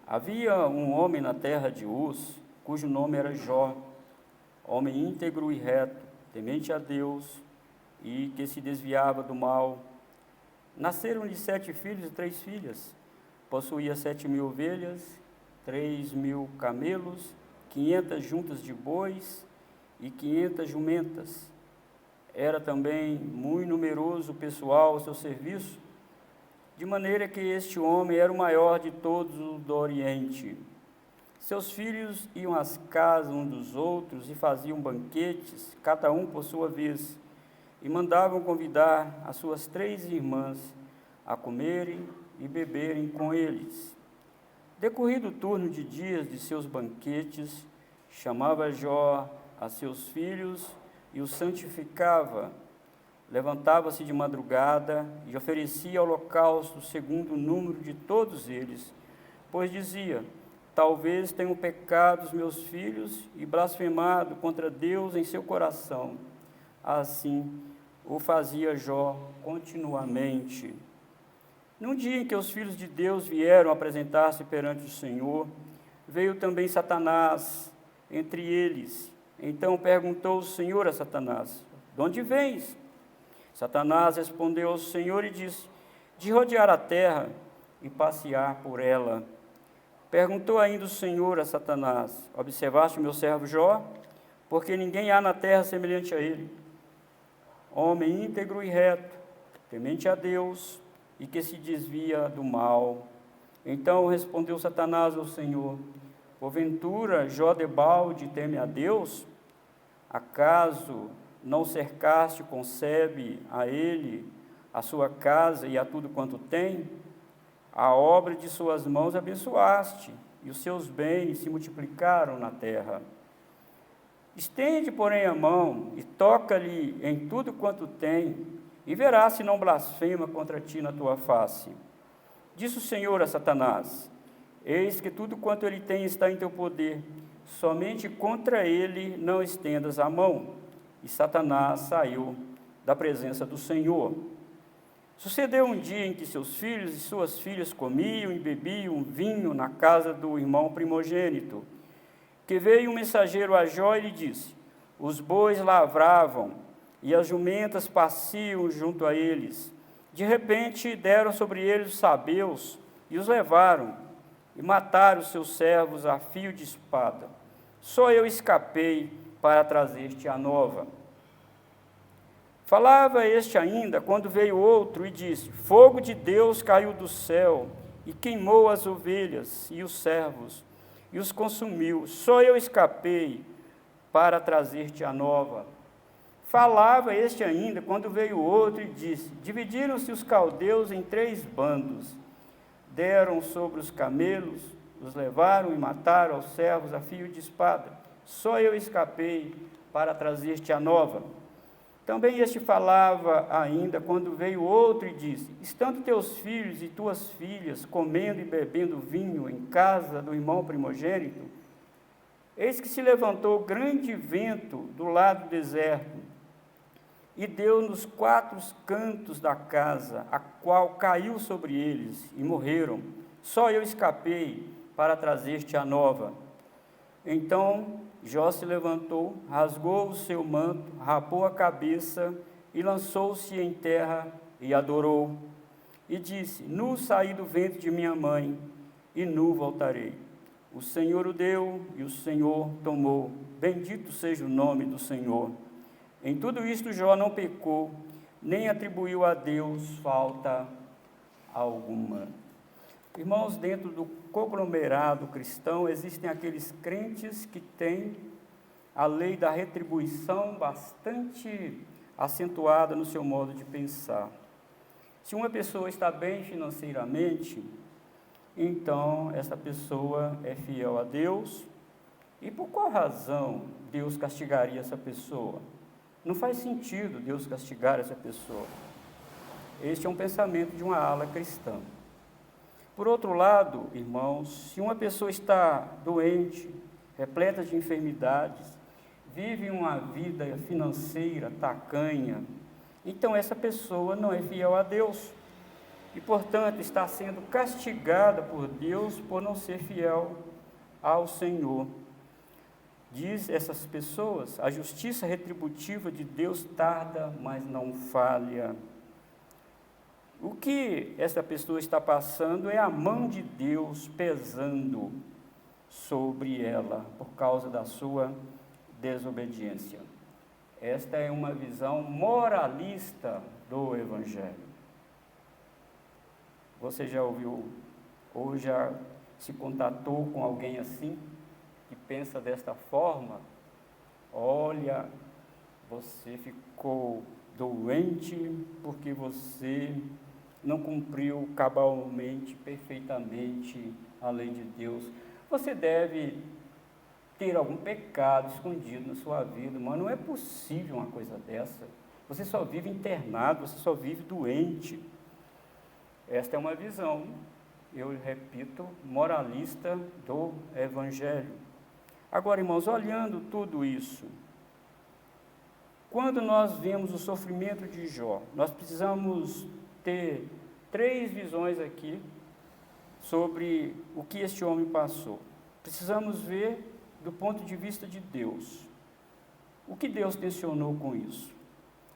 Havia um homem na terra de Uz, cujo nome era Jó, homem íntegro e reto, temente a Deus e que se desviava do mal. Nasceram-lhe 7 filhos e 3 filhas. Possuía 7.000 ovelhas, 3.000 camelos, 500 juntas de bois e 500 jumentas. Era também muito numeroso o pessoal ao seu serviço, de maneira que este homem era o maior de todos os do Oriente. Seus filhos iam às casas uns dos outros e faziam banquetes, cada um por sua vez, e mandavam convidar as suas 3 irmãs a comerem e beberem com eles. Decorrido o turno de dias de seus banquetes, chamava Jó a seus filhos e os santificava. Levantava-se de madrugada e oferecia holocausto segundo o número de todos eles, pois dizia: talvez tenham pecado os meus filhos e blasfemado contra Deus em seu coração. Assim o fazia Jó continuamente. Num dia em que os filhos de Deus vieram apresentar-se perante o Senhor, veio também Satanás entre eles. Então perguntou o Senhor a Satanás: de onde vens? Satanás respondeu ao Senhor e disse: de rodear a terra e passear por ela. Perguntou ainda o Senhor a Satanás: observaste o meu servo Jó? Porque ninguém há na terra semelhante a ele, homem íntegro e reto, temente a Deus e que se desvia do mal. Então respondeu Satanás ao Senhor: porventura Jó debalde teme a Deus? Acaso não cercaste, concebe a ele, a sua casa e a tudo quanto tem? A obra de suas mãos abençoaste, e os seus bens se multiplicaram na terra. Estende, porém, a mão e toca-lhe em tudo quanto tem, e verás se não blasfema contra ti na tua face. Disse o Senhor a Satanás: eis que tudo quanto ele tem está em teu poder, somente contra ele não estendas a mão. E Satanás saiu da presença do Senhor. Sucedeu um dia em que seus filhos e suas filhas comiam e bebiam vinho na casa do irmão primogênito, que veio um mensageiro a Jó e lhe disse: os bois lavravam e as jumentas paciam junto a eles. De repente deram sobre eles os sabeus e os levaram, e mataram os seus servos a fio de espada. Só eu escapei para trazer-te a nova. Falava este ainda, quando veio outro e disse: fogo de Deus caiu do céu e queimou as ovelhas e os servos, e os consumiu. Só eu escapei para trazer-te a nova. Falava este ainda, quando veio outro e disse: dividiram-se os caldeus em 3 bandos, deram sobre os camelos, os levaram e mataram aos servos a fio de espada. Só eu escapei para trazer-te a nova. Também este falava ainda, quando veio outro e disse: estando teus filhos e tuas filhas comendo e bebendo vinho em casa do irmão primogênito, eis que se levantou grande vento do lado deserto, e deu nos 4 cantos da casa, a qual caiu sobre eles, e morreram. Só eu escapei para trazer-te a nova. Então Jó se levantou, rasgou o seu manto, rapou a cabeça e lançou-se em terra e adorou. E disse: nu saí do ventre de minha mãe, e nu voltarei. O Senhor o deu e o Senhor tomou. Bendito seja o nome do Senhor. Em tudo isto Jó não pecou, nem atribuiu a Deus falta alguma. Irmãos, dentro do conglomerado cristão, existem aqueles crentes que têm a lei da retribuição bastante acentuada no seu modo de pensar. Se uma pessoa está bem financeiramente, então essa pessoa é fiel a Deus. E por qual razão Deus castigaria essa pessoa? Não faz sentido Deus castigar essa pessoa. Este é um pensamento de uma ala cristã. Por outro lado, irmãos, se uma pessoa está doente, repleta de enfermidades, vive uma vida financeira tacanha, então essa pessoa não é fiel a Deus. e, portanto, está sendo castigada por Deus por não ser fiel ao Senhor. Diz essas pessoas, a justiça retributiva de Deus tarda, mas não falha. O que essa pessoa está passando é a mão de Deus pesando sobre ela por causa da sua desobediência. Esta é uma visão moralista do Evangelho. Você já ouviu ou já se contatou com alguém assim, que pensa desta forma? Olha, você ficou doente porque você não cumpriu cabalmente, perfeitamente a lei de Deus. Você deve ter algum pecado escondido na sua vida, mas não é possível uma coisa dessa. Você só vive internado, você só vive doente. Esta é uma visão, eu repito, moralista do Evangelho. Agora, irmãos, olhando tudo isso, quando nós vemos o sofrimento de Jó, nós precisamos ter 3 visões aqui sobre o que este homem passou. Precisamos ver do ponto de vista de Deus. O que Deus tensionou com isso?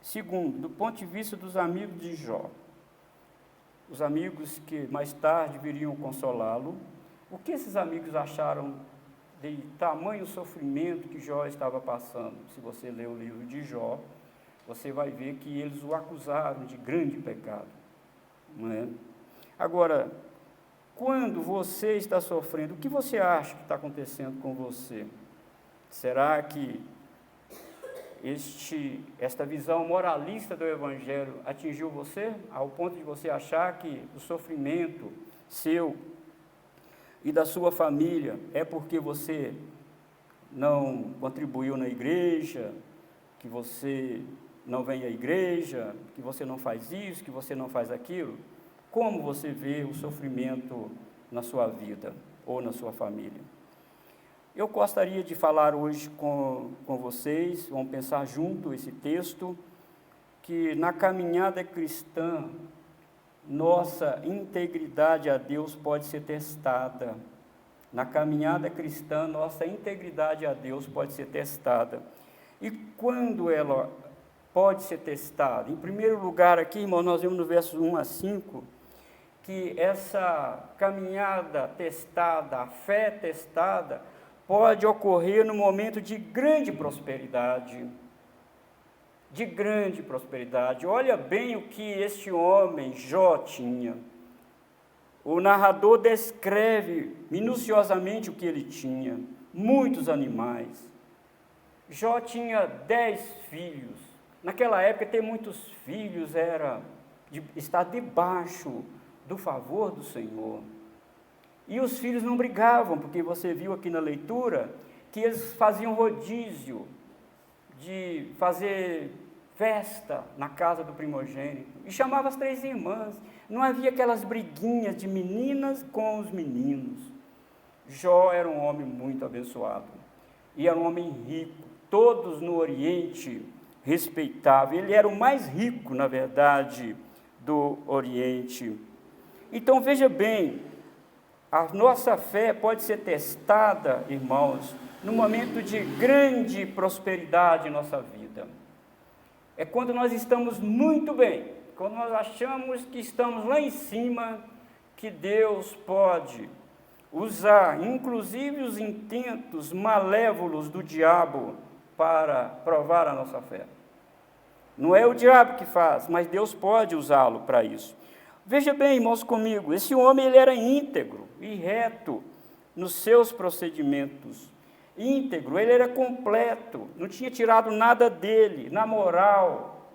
Segundo, do ponto de vista dos amigos de Jó. Os amigos que mais tarde viriam consolá-lo. O que esses amigos acharam de tamanho sofrimento que Jó estava passando? Se você ler o livro de Jó, você vai ver que eles o acusaram de grande pecado. Não é? Agora, quando você está sofrendo, o que você acha que está acontecendo com você? Será que esta visão moralista do Evangelho atingiu você, ao ponto de você achar que o sofrimento seu e da sua família é porque você não contribuiu na igreja, que você não vem à igreja, que você não faz isso, que você não faz aquilo? Como você vê o sofrimento na sua vida ou na sua família? Eu gostaria de falar hoje com vocês, vamos pensar junto esse texto, que na caminhada cristã, nossa integridade a Deus pode ser testada. Na caminhada cristã, nossa integridade a Deus pode ser testada. E quando ela pode ser testada? Em primeiro lugar aqui, irmão, nós vemos no versos 1 a 5, que essa caminhada testada, a fé testada, pode ocorrer no momento de grande prosperidade. De grande prosperidade. Olha bem o que este homem, Jó, tinha. O narrador descreve minuciosamente o que ele tinha. Muitos animais. Jó tinha 10 filhos. Naquela época, ter muitos filhos era estar debaixo do favor do Senhor. E os filhos não brigavam, porque você viu aqui na leitura que eles faziam rodízio de fazer festa na casa do primogênito, e chamava as 3 irmãs. Não havia aquelas briguinhas de meninas com os meninos. Jó era um homem muito abençoado, e era um homem rico, todos no Oriente respeitavam. Ele era o mais rico, na verdade, do Oriente. Então, veja bem, a nossa fé pode ser testada, irmãos, no momento de grande prosperidade em nossa vida. É quando nós estamos muito bem, quando nós achamos que estamos lá em cima, que Deus pode usar, inclusive, os intentos malévolos do diabo para provar a nossa fé. Não é o diabo que faz, mas Deus pode usá-lo para isso. Veja bem, irmãos, comigo, esse homem ele era íntegro e reto nos seus procedimentos. Íntegro, ele era completo, não tinha tirado nada dele, na moral,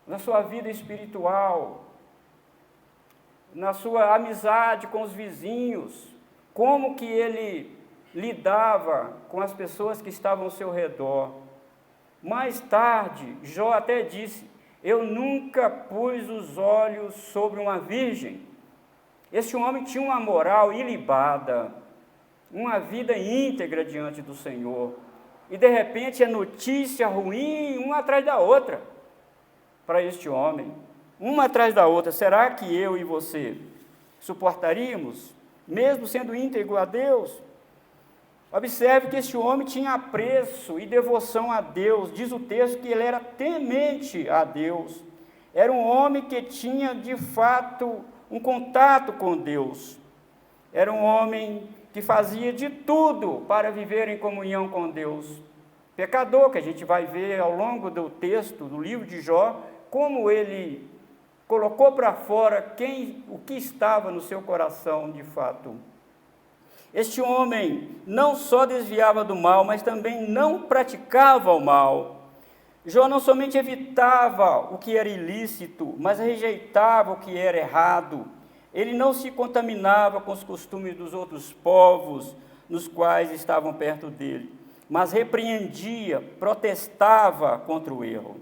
na sua vida espiritual, na sua amizade com os vizinhos, como que ele lidava com as pessoas que estavam ao seu redor. Mais tarde, Jó até disse: eu nunca pus os olhos sobre uma virgem. Esse homem tinha uma moral ilibada, uma vida íntegra diante do Senhor. E de repente é notícia ruim, uma atrás da outra, para este homem. uma atrás da outra. Será que eu e você suportaríamos, mesmo sendo íntegro a Deus? Observe que este homem tinha apreço e devoção a Deus. Diz o texto que ele era temente a Deus. Era um homem que tinha, de fato, um contato com Deus. Era um homem que fazia de tudo para viver em comunhão com Deus. Pecador, que a gente vai ver ao longo do texto, do livro de Jó, como ele colocou para fora o que estava no seu coração de fato. Este homem não só desviava do mal, mas também não praticava o mal. Jó não somente evitava o que era ilícito, mas rejeitava o que era errado. Ele não se contaminava com os costumes dos outros povos nos quais estavam perto dele, mas repreendia, protestava contra o erro.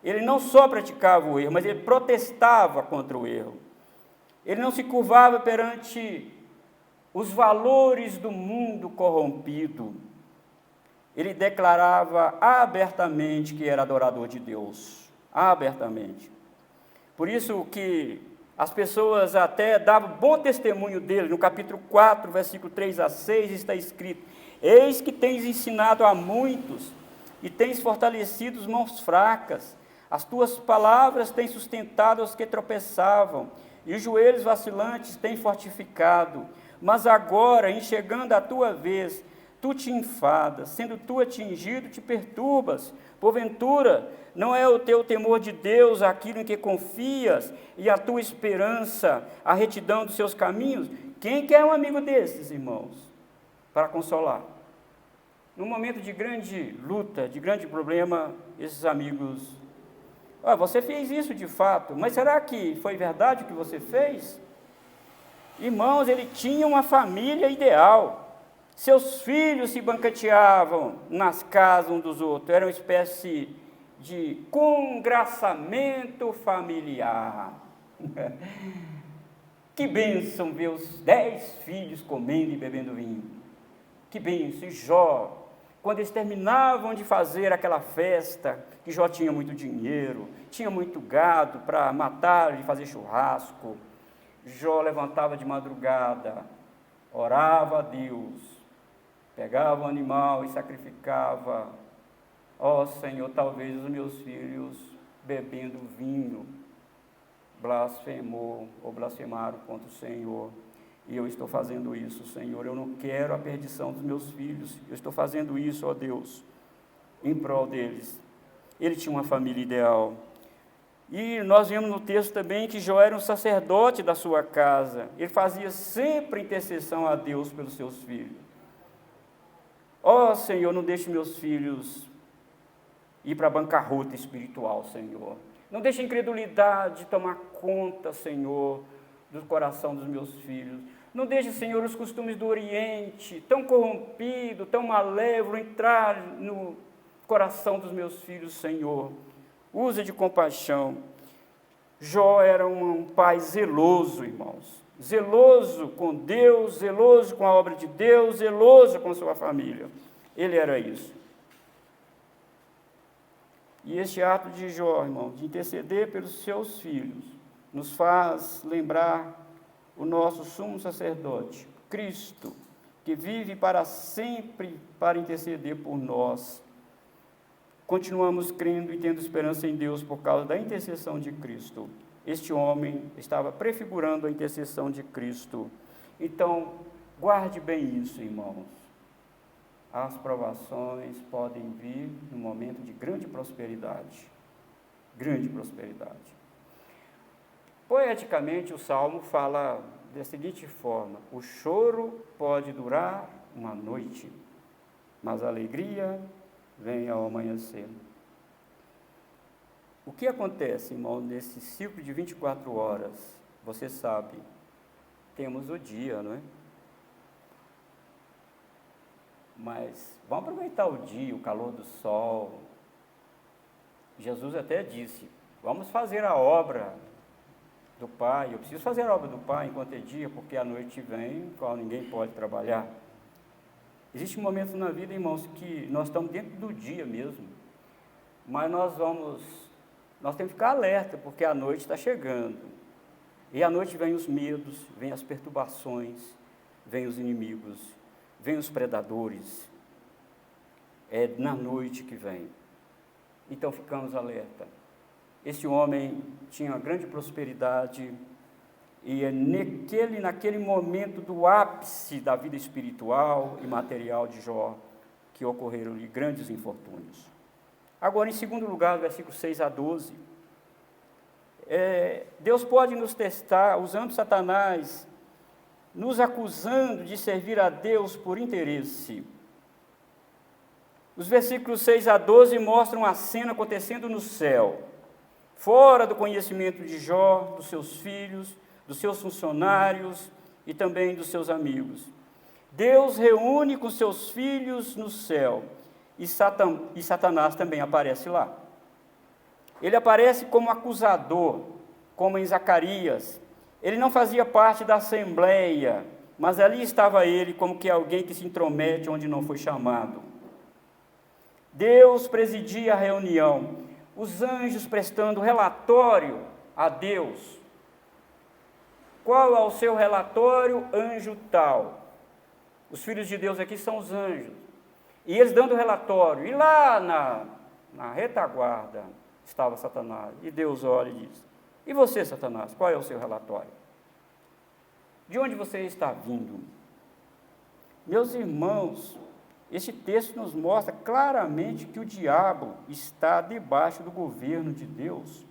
Ele não só praticava o erro, mas ele protestava contra o erro. Ele não se curvava perante os valores do mundo corrompido. Ele declarava abertamente que era adorador de Deus, abertamente. Por isso que as pessoas até davam bom testemunho dele. No capítulo 4, versículo 3 a 6, está escrito: eis que tens ensinado a muitos, e tens fortalecido os mãos fracas, as tuas palavras têm sustentado os que tropeçavam, e os joelhos vacilantes têm fortificado. Mas agora, em chegando a tua vez, tu te enfadas, sendo tu atingido, te perturbas. Porventura, não é o teu temor de Deus aquilo em que confias, e a tua esperança, a retidão dos seus caminhos? Quem quer um amigo desses, irmãos, para consolar? Num momento de grande luta, de grande problema, esses amigos: você fez isso de fato, mas será que foi verdade o que você fez? Irmãos, ele tinha uma família ideal. Seus filhos se banqueteavam nas casas um dos outros. Era uma espécie de congraçamento familiar. Que bênção ver os 10 filhos comendo e bebendo vinho. Que bênção. E Jó, quando eles terminavam de fazer aquela festa, que Jó tinha muito dinheiro, tinha muito gado para matar e fazer churrasco, Jó levantava de madrugada, orava a Deus, pegava o animal e sacrificava. Senhor, talvez os meus filhos, bebendo vinho, blasfemou ou blasfemaram contra o Senhor, e eu estou fazendo isso, Senhor. Eu não quero a perdição dos meus filhos, eu estou fazendo isso, ó Deus, em prol deles. Ele tinha uma família ideal. E nós vemos no texto também que Jó era um sacerdote da sua casa. Ele fazia sempre intercessão a Deus pelos seus filhos. Senhor, não deixe meus filhos ir para a bancarrota espiritual, Senhor. Não deixe a incredulidade tomar conta, Senhor, do coração dos meus filhos. Não deixe, Senhor, os costumes do Oriente, tão corrompido, tão malévolo, entrar no coração dos meus filhos, Senhor. Usa de compaixão. Jó era um pai zeloso, irmãos. Zeloso com Deus, zeloso com a obra de Deus, zeloso com sua família. Ele era isso. E este ato de Jó, irmão, de interceder pelos seus filhos, nos faz lembrar o nosso sumo sacerdote, Cristo, que vive para sempre para interceder por nós. Continuamos crendo e tendo esperança em Deus por causa da intercessão de Cristo. Este homem estava prefigurando a intercessão de Cristo. Então, guarde bem isso, irmãos. As provações podem vir num momento de grande prosperidade. Grande prosperidade. Poeticamente, o Salmo fala da seguinte forma: o choro pode durar uma noite, mas a alegria vem ao amanhecer. O que acontece, irmão, nesse ciclo de 24 horas? Você sabe, temos o dia, não é? Mas vamos aproveitar o dia, o calor do sol. Jesus até disse: vamos fazer a obra do Pai. Eu preciso fazer a obra do Pai enquanto é dia, porque a noite vem, no qual ninguém pode trabalhar. Existem momentos na vida, irmãos, que nós estamos dentro do dia mesmo, mas nós vamos nós temos que ficar alerta, porque a noite está chegando. E à noite vem os medos, vem as perturbações, vem os inimigos, vem os predadores. É na noite que vem. Então ficamos alerta. Esse homem tinha grande prosperidade e é naquele momento do ápice da vida espiritual e material de Jó que ocorreram-lhe grandes infortúnios. Agora, em segundo lugar, versículos 6 a 12, Deus pode nos testar usando Satanás, nos acusando de servir a Deus por interesse. Os versículos 6 a 12 mostram a cena acontecendo no céu, fora do conhecimento de Jó, dos seus filhos, dos seus funcionários e também dos seus amigos. Deus reúne com seus filhos no céu e Satanás também aparece lá. Ele aparece como acusador, como em Zacarias. Ele não fazia parte da assembleia, mas ali estava ele como que alguém que se intromete onde não foi chamado. Deus presidia a reunião, os anjos prestando relatório a Deus. Qual é o seu relatório? Anjo tal. Os filhos de Deus aqui são os anjos. E eles dando relatório. E lá na retaguarda estava Satanás. E Deus olha e diz: e você, Satanás, qual é o seu relatório? De onde você está vindo? Meus irmãos, este texto nos mostra claramente que o diabo está debaixo do governo de Deus.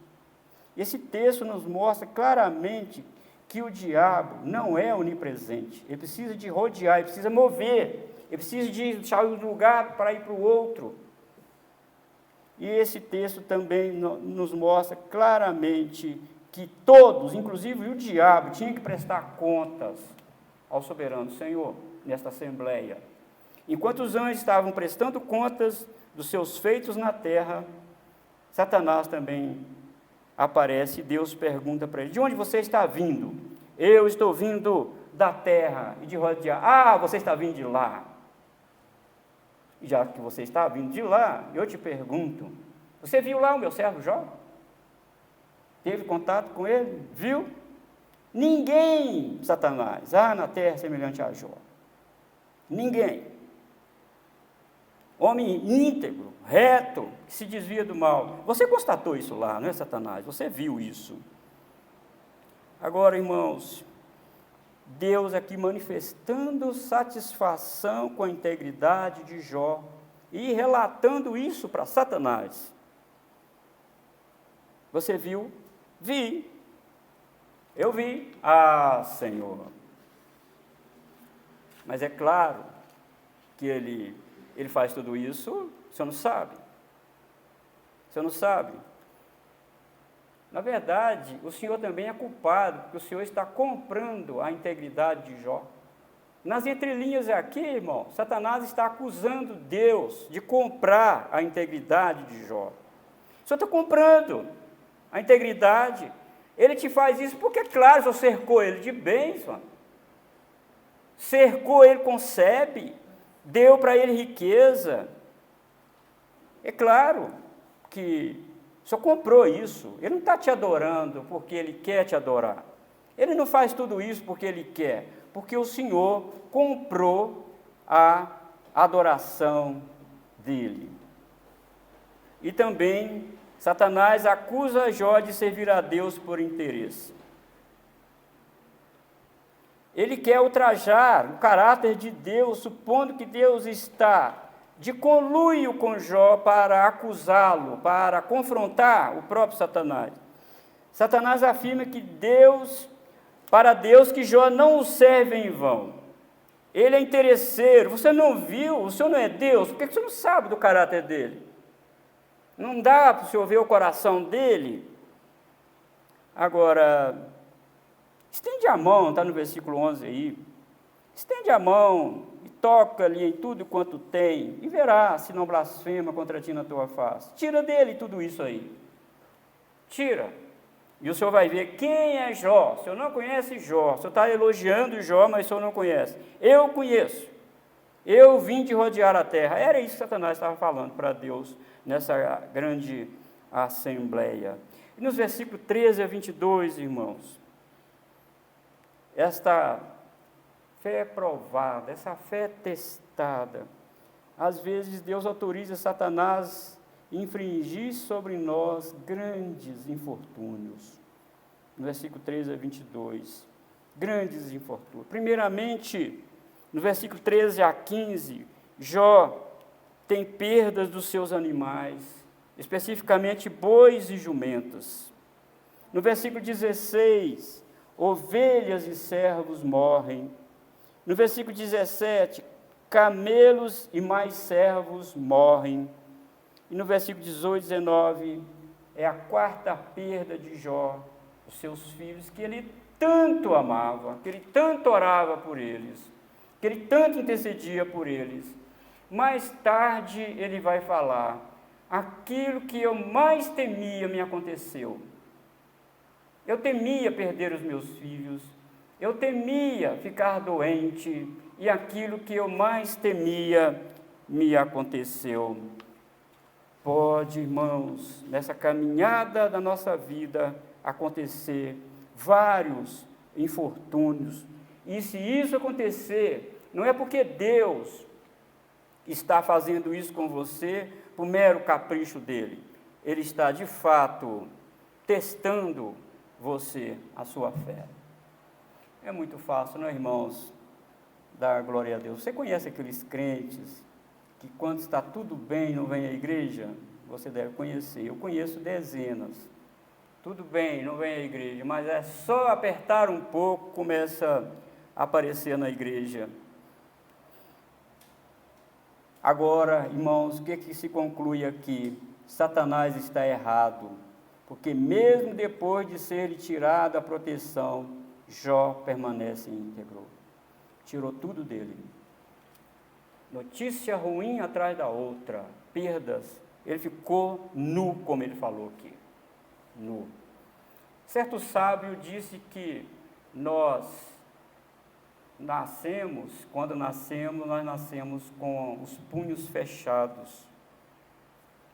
Esse texto nos mostra claramente que o diabo não é onipresente. Ele precisa de rodear, ele precisa mover, ele precisa de sair de um lugar para ir para o outro. E esse texto também nos mostra claramente que todos, inclusive o diabo, tinham que prestar contas ao soberano Senhor nesta assembleia. Enquanto os anjos estavam prestando contas dos seus feitos na terra, Satanás também aparece e Deus pergunta para ele: de onde você está vindo? Eu estou vindo da terra e de rodear. Ah, você está vindo de lá. E já que você está vindo de lá, eu te pergunto: você viu lá o meu servo Jó? Teve contato com ele? Viu? Ninguém, Satanás, há na terra semelhante a Jó. Ninguém. Homem íntegro, reto, que se desvia do mal. Você constatou isso lá, não é, Satanás? Você viu isso. Agora, irmãos, Deus aqui manifestando satisfação com a integridade de Jó e relatando isso para Satanás. Você viu? Vi. Eu vi. Ah, Senhor. Mas é claro que ele faz tudo isso, o senhor não sabe. O senhor não sabe. Na verdade, o senhor também é culpado, porque o senhor está comprando a integridade de Jó. Nas entrelinhas aqui, irmão, Satanás está acusando Deus de comprar a integridade de Jó. O senhor está comprando a integridade. Ele te faz isso porque, claro, o senhor cercou ele de bênção. Cercou ele com sebe, deu para ele riqueza. É claro que o senhor comprou isso. Ele não está te adorando porque ele quer te adorar. Ele não faz tudo isso porque ele quer, porque o Senhor comprou a adoração dele. E também Satanás acusa Jó de servir a Deus por interesse. Ele quer ultrajar o caráter de Deus, supondo que Deus está de conluio com Jó para acusá-lo, para confrontar o próprio Satanás. Satanás afirma que para Deus que Jó não o serve em vão. Ele é interesseiro. Você não viu? O senhor não é Deus? Por que você não sabe do caráter dele? Não dá para o senhor ver o coração dele? Agora, estende a mão, está no versículo 11 aí. Estende a mão e toca ali em tudo quanto tem, e verá se não blasfema contra ti na tua face. Tira dele tudo isso aí. Tira. E o senhor vai ver quem é Jó. O senhor não conhece Jó. O senhor está elogiando Jó, mas o senhor não conhece. Eu conheço. Eu vim de rodear a terra. Era isso que Satanás estava falando para Deus nessa grande assembleia. E nos versículos 13 a 22, irmãos, esta fé provada, essa fé testada, às vezes Deus autoriza Satanás a infringir sobre nós grandes infortúnios. No versículo 13 a 22, grandes infortúnios. Primeiramente, no versículo 13 a 15, Jó tem perdas dos seus animais, especificamente bois e jumentas. No versículo 16, ovelhas e servos morrem. No versículo 17, camelos e mais servos morrem. E no versículo 18 e 19, é a quarta perda de Jó, os seus filhos, que ele tanto amava, que ele tanto orava por eles, que ele tanto intercedia por eles. Mais tarde ele vai falar, aquilo que eu mais temia me aconteceu. Eu temia perder os meus filhos, eu temia ficar doente, e aquilo que eu mais temia me aconteceu. Pode, irmãos, nessa caminhada da nossa vida, acontecer vários infortúnios, e se isso acontecer, não é porque Deus está fazendo isso com você por mero capricho dele, ele está de fato testando você, a sua fé. É muito fácil, não é, irmãos, dar glória a Deus. Você conhece aqueles crentes que quando está tudo bem não vem à igreja? Você deve conhecer, eu conheço dezenas. Tudo bem, não vem à igreja, mas é só apertar um pouco, começa a aparecer na igreja. Agora, irmãos, o que se conclui aqui? Satanás está errado, porque mesmo depois de ser tirado a proteção, Jó permanece íntegro. Tirou tudo dele. Notícia ruim atrás da outra, perdas. Ele ficou nu, como ele falou aqui. Nu. Certo sábio disse que nós nascemos, quando nascemos, nós nascemos com os punhos fechados.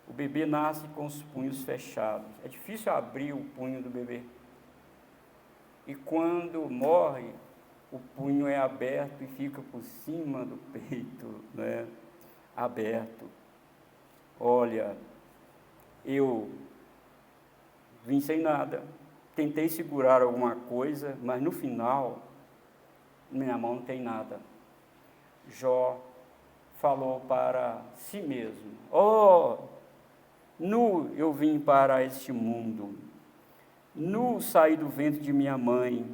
O bebê nasce com os punhos fechados. É difícil abrir o punho do bebê. E quando morre, o punho é aberto e fica por cima do peito, né? Aberto. Olha, eu vim sem nada, tentei segurar alguma coisa, mas no final, minha mão não tem nada. Jó falou para si mesmo, nu eu vim para este mundo, nu saí do ventre de minha mãe,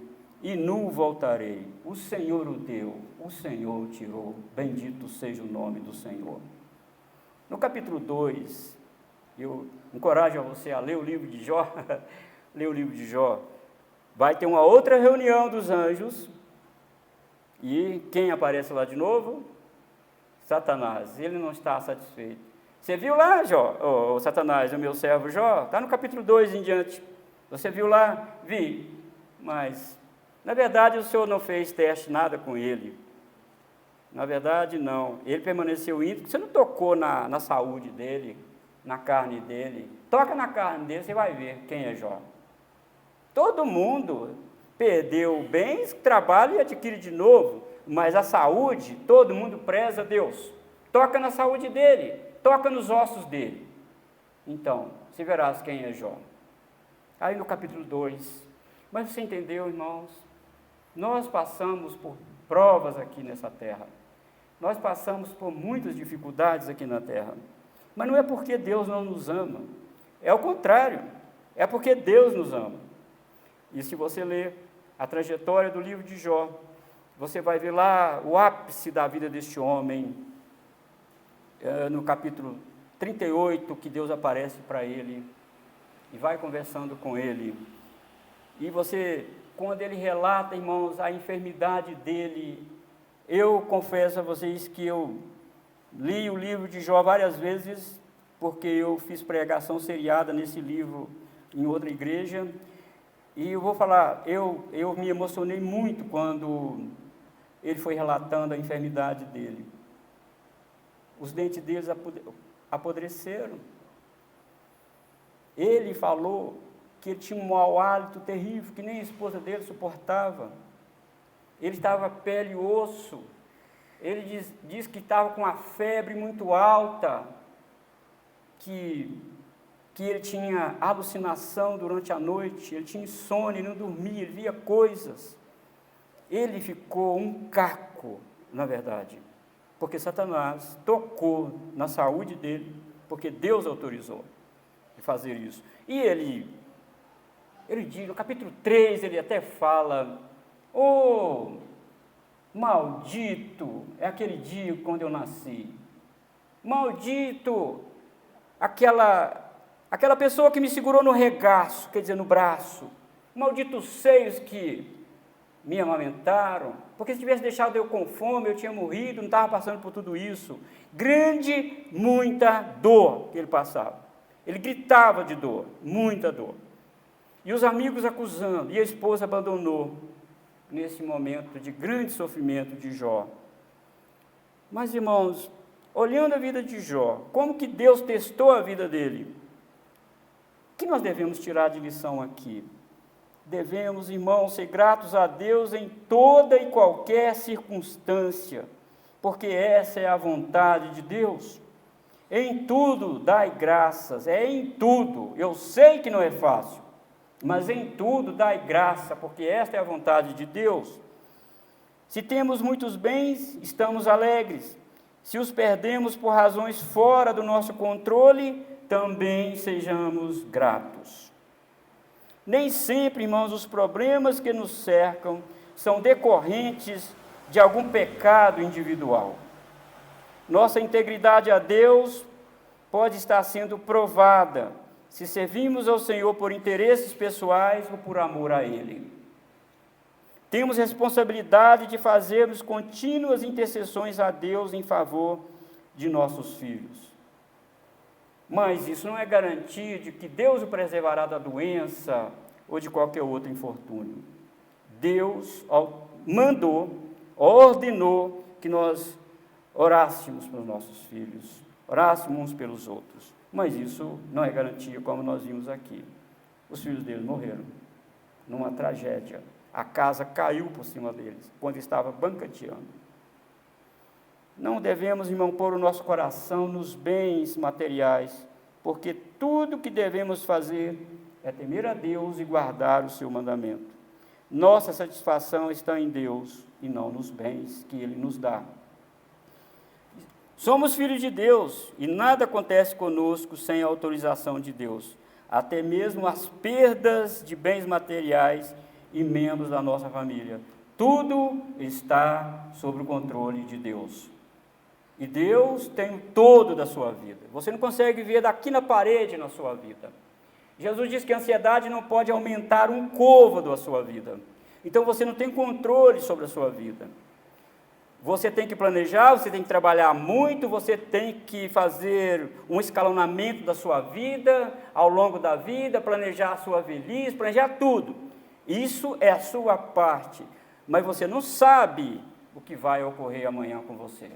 e nu voltarei. O Senhor o deu, o Senhor o tirou, bendito seja o nome do Senhor. No capítulo 2, eu encorajo a você a ler o livro de Jó, ler o livro de Jó. Vai ter uma outra reunião dos anjos, e quem aparece lá de novo? Satanás. Ele não está satisfeito. Você viu lá, Jó, Satanás, o meu servo Jó? Está no capítulo 2 em diante. Você viu lá? Vi. Mas, na verdade, o Senhor não fez teste nada com ele. Na verdade, não. Ele permaneceu íntegro. Você não tocou na saúde dele, na carne dele. Toca na carne dele, você vai ver quem é Jó. Todo mundo perdeu bens, trabalha e adquire de novo. Mas a saúde, todo mundo preza a Deus. Toca na saúde dele, toca nos ossos dele. Então, você verás quem é Jó. Aí no capítulo 2, mas você entendeu, irmãos? Nós passamos por provas aqui nessa terra. Nós passamos por muitas dificuldades aqui na terra. Mas não é porque Deus não nos ama. É o contrário. É porque Deus nos ama. E se você ler a trajetória do livro de Jó, você vai ver lá o ápice da vida deste homem, no capítulo 38, que Deus aparece para ele e vai conversando com ele. E você, quando ele relata, irmãos, a enfermidade dele, eu confesso a vocês que eu li o livro de Jó várias vezes, porque eu fiz pregação seriada nesse livro em outra igreja, e eu vou falar, eu me emocionei muito quando ele foi relatando a enfermidade dele. Os dentes deles apodreceram. Ele falou que ele tinha um mau hálito terrível, que nem a esposa dele suportava. Ele estava pele e osso. Ele diz que estava com a febre muito alta, que ele tinha alucinação durante a noite, ele tinha insônia, ele não dormia, ele via coisas. Ele ficou um caco, na verdade, porque Satanás tocou na saúde dele, porque Deus autorizou de fazer isso. E ele diz, no capítulo 3, ele até fala, maldito é aquele dia quando eu nasci, maldito aquela pessoa que me segurou no regaço, quer dizer, no braço, malditos seios que me amamentaram, porque se tivesse deixado eu com fome, eu tinha morrido, não estava passando por tudo isso. Grande, muita dor que ele passava. Ele gritava de dor, muita dor. E os amigos acusando, e a esposa abandonou, nesse momento de grande sofrimento de Jó. Mas, irmãos, olhando a vida de Jó, como que Deus testou a vida dele? O que nós devemos tirar de lição aqui? Devemos, irmãos, ser gratos a Deus em toda e qualquer circunstância, porque essa é a vontade de Deus. Em tudo dai graças, em tudo. Eu sei que não é fácil, mas em tudo dai graça, porque esta é a vontade de Deus. Se temos muitos bens, estamos alegres. Se os perdemos por razões fora do nosso controle, também sejamos gratos. Nem sempre, irmãos, os problemas que nos cercam são decorrentes de algum pecado individual. Nossa integridade a Deus pode estar sendo provada se servimos ao Senhor por interesses pessoais ou por amor a Ele. Temos responsabilidade de fazermos contínuas intercessões a Deus em favor de nossos filhos. Mas isso não é garantia de que Deus o preservará da doença ou de qualquer outro infortúnio. Deus ordenou que nós orássemos pelos nossos filhos, orássemos uns pelos outros. Mas isso não é garantia, como nós vimos aqui. Os filhos deles morreram numa tragédia. A casa caiu por cima deles, quando estava banqueteando. Não devemos, irmão, pôr o nosso coração nos bens materiais, porque tudo que devemos fazer é temer a Deus e guardar o seu mandamento. Nossa satisfação está em Deus e não nos bens que Ele nos dá. Somos filhos de Deus e nada acontece conosco sem a autorização de Deus. Até mesmo as perdas de bens materiais e membros da nossa família. Tudo está sob o controle de Deus. E Deus tem o todo da sua vida. Você não consegue ver daqui na parede na sua vida. Jesus diz que a ansiedade não pode aumentar um côvado da sua vida. Então você não tem controle sobre a sua vida. Você tem que planejar, você tem que trabalhar muito, você tem que fazer um escalonamento da sua vida, ao longo da vida, planejar a sua velhice, planejar tudo. Isso é a sua parte. Mas você não sabe o que vai ocorrer amanhã com você.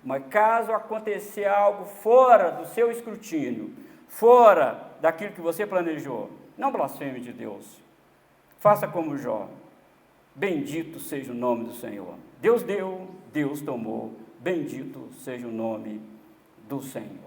Mas caso acontecer algo fora do seu escrutínio, fora daquilo que você planejou, não blasfeme de Deus. Faça como Jó. Bendito seja o nome do Senhor. Deus deu, Deus tomou. Bendito seja o nome do Senhor.